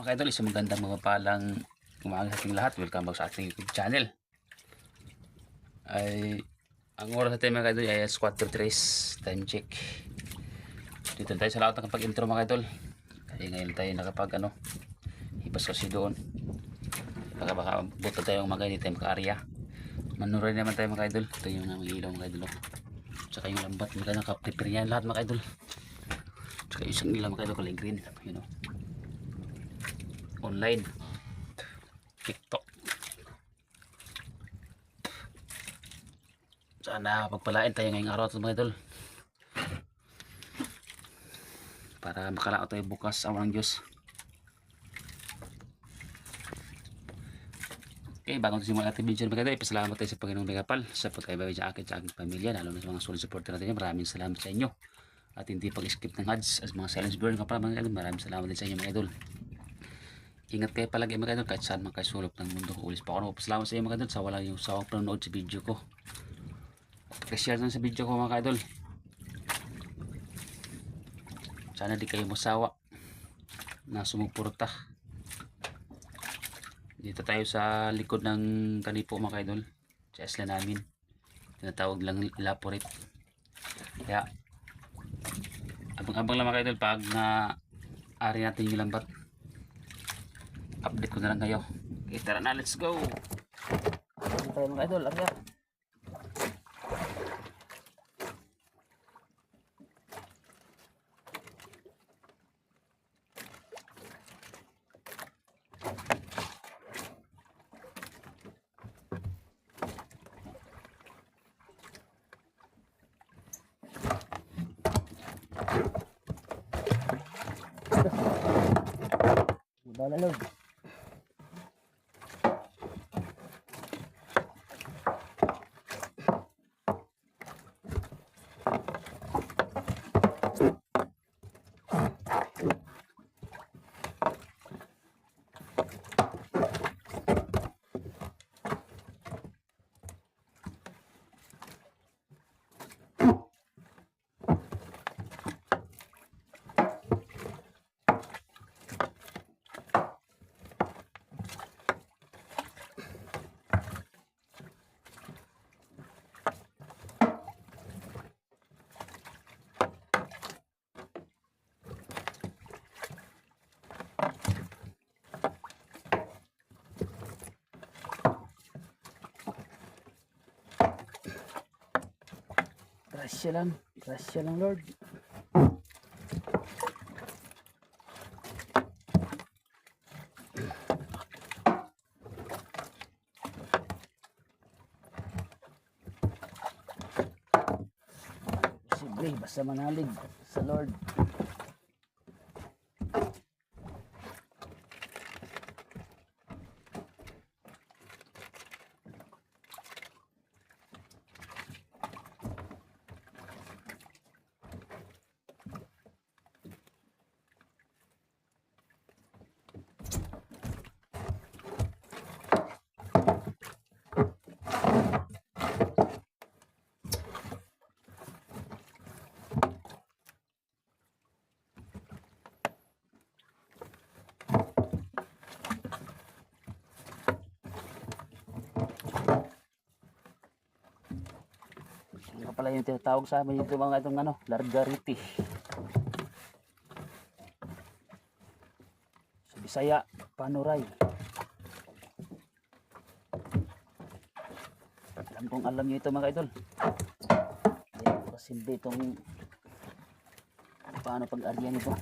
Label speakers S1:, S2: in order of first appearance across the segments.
S1: Mga idol, isang magandang mapapalang umaga sa ating lahat. Welcome back sa ating YouTube channel. Ay, ang oras natin mga idol ay 4:03, time check. Dito tayo sa lahat ng kapag-intro mga idol. Kasi ngayon tayo nakapag hipas kasi doon. Baka buto tayo mga idol, tayo maka-area. Manuray naman tayo mga idol. Ito yung mga ilaw mga idol. Tsaka yung lambat, mga naka-prepare yan lahat mga idol. Tsaka isang ilaw mga idol, kulay green. You know. Online. TikTok. Sana pagpalain tayo ngayong araw mga idol. Para makalao tayo bukas sa walang Diyos. Okay, bago simulan natin video mga idol, ipasalamat tayo sa Panginoong Megapal sa pagkaibabay sa akin sa aking pamilya, lalo na sa mga solid supporter natin. Maraming salamat sa inyo. At hindi pag-skip ng ads as mga silence burn ka pa mga idol. Maraming salamat din sa inyo mga idol. Ingat kayo palagi mga idol kahit saan makasulok ng mundo. Ulis pa ako nagpapasalamat sa inyo mga idol sa walang yung sawang panonood sa video ko. Pag-share lang sa video ko mga idol. Sana di kayo masawa na sumuporta. Dito tayo sa likod ng kanipo mga idol. Sa isla namin. Tinatawag lang elaborate. Kaya abang-abang lang mga idol pag na-ari natin yung lambat. Update ko na lang kayo. Okay, tara na, let's go. Dito tayo mga idol, arya. Bala log. Grasya lang Lord. Posible, basta manalig sa Lord. Ano pala yung tinatawag sa amin dito mga itong largariti. Sa Bisaya, panuray. Alam kong alam nyo ito mga idol. Kasi hindi itong paano pag-aryan ito.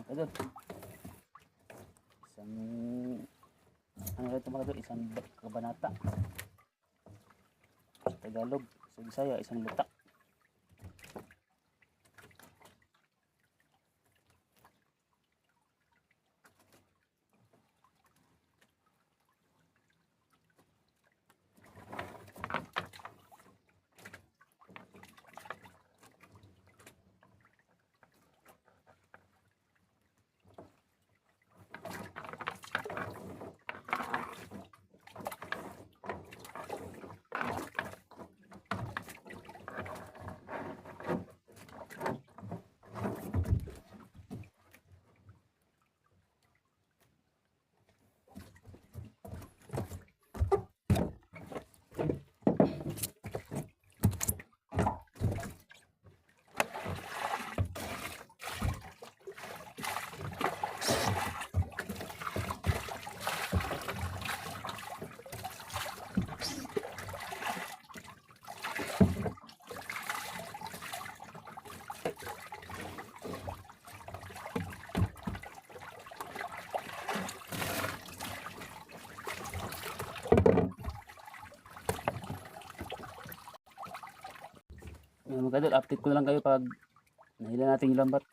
S1: Idol. Isang ito mga idol, isang kabanata. Sa Tagalog, sa Bisaya, isang lutak. Yung mga idol, update ko na lang kayo pag nahila natin yung lambat.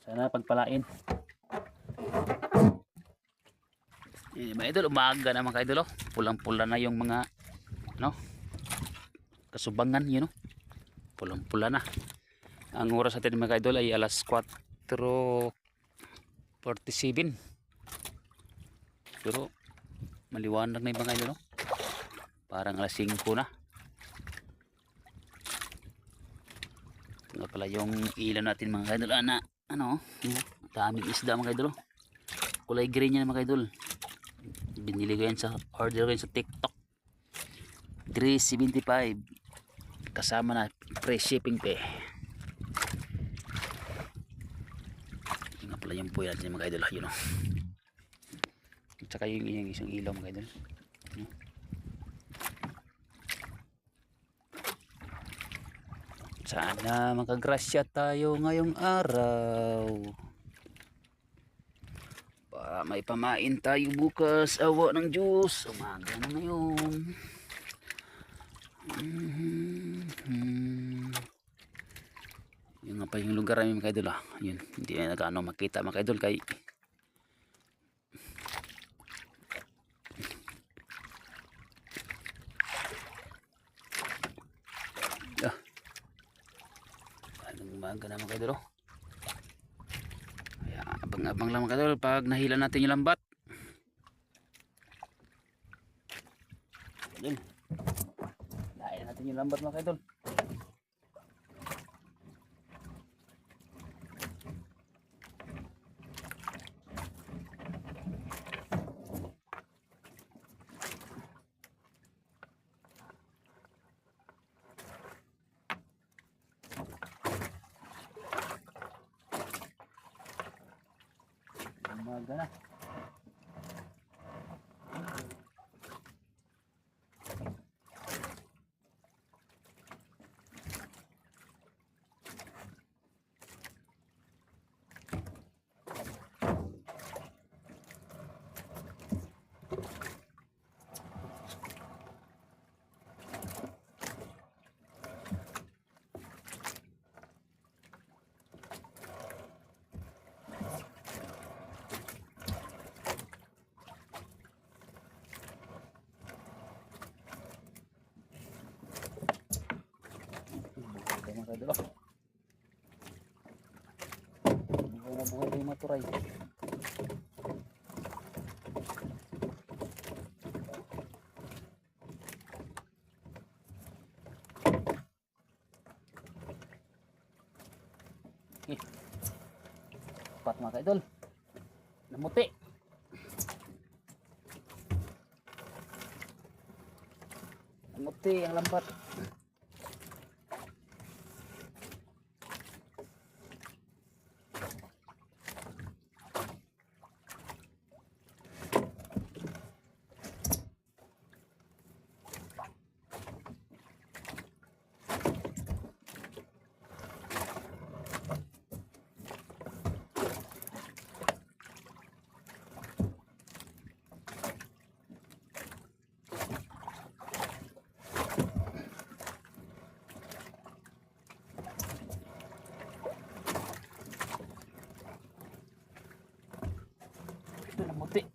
S1: Sana pagpalain. Mga idol, umaga na mga idol, oh. Pulang-pula na yung mga ano, kasubangan, yun, oh. Pulang-pula na. Ang oras natin mga idol ay alas 4:47. Pero maliwanag na yung mga idol, oh. Parang alas 5 na. Ito nga pala yung ilaw natin mga idol. Ano, daming isda mga idol, oh. Kulay green yan mga idol. Binili ko yan order ko yan sa TikTok. 375 kasama na free shipping pe. Yun nga pala yung puya natin mga idol, yun, oh. At saka yung isang ilaw mga idol. Sana makagrasya tayo ngayong araw para may pamain tayo bukas. Awa ng Diyos, umaga na ngayon. Yun nga pa yung lugar namin mga idol, ah. Yun, hindi na nagano makita mga idol kay umaga na mga idol, oh. Kaya abang-abang lang mga idol pag nahila natin yung lambat. Ayun, nahila natin yung lambat mga idol. Umaga na. Mga idol, oh. Buhay na buhay yung maturay. Pat mga idol, namuti. Namuti ang lambat. Namuti.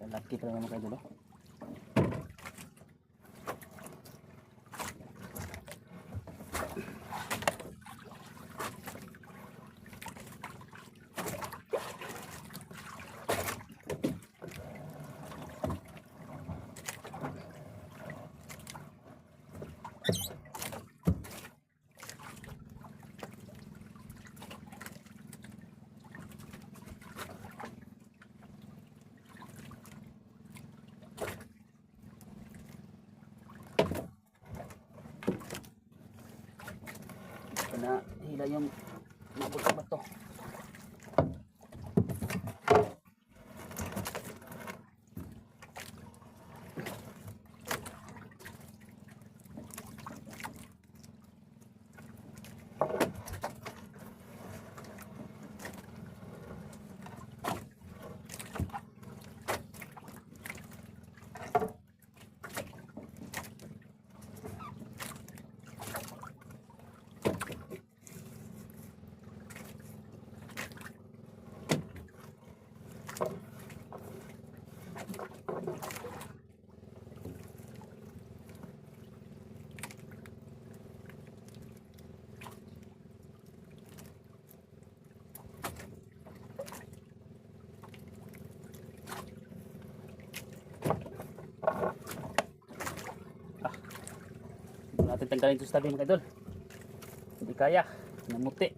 S1: Lalaki pa naman kayo dulu. Na hila yung Mabot ba to? Natin tanggalin ito sa tabi mga idol. Hindi kaya, namuti.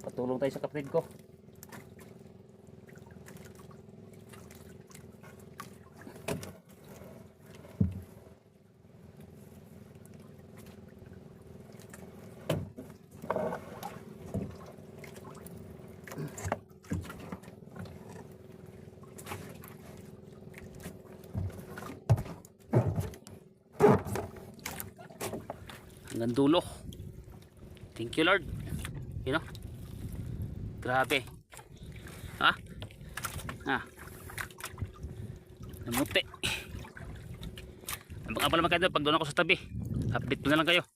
S1: Patulong tayo sa kapatid ko. Hanggang dulo. Thank you Lord. You know? Grabe. Ha? Namuti. Abang-abang naman kayo pag doon ako sa tabi. Update ko na lang kayo.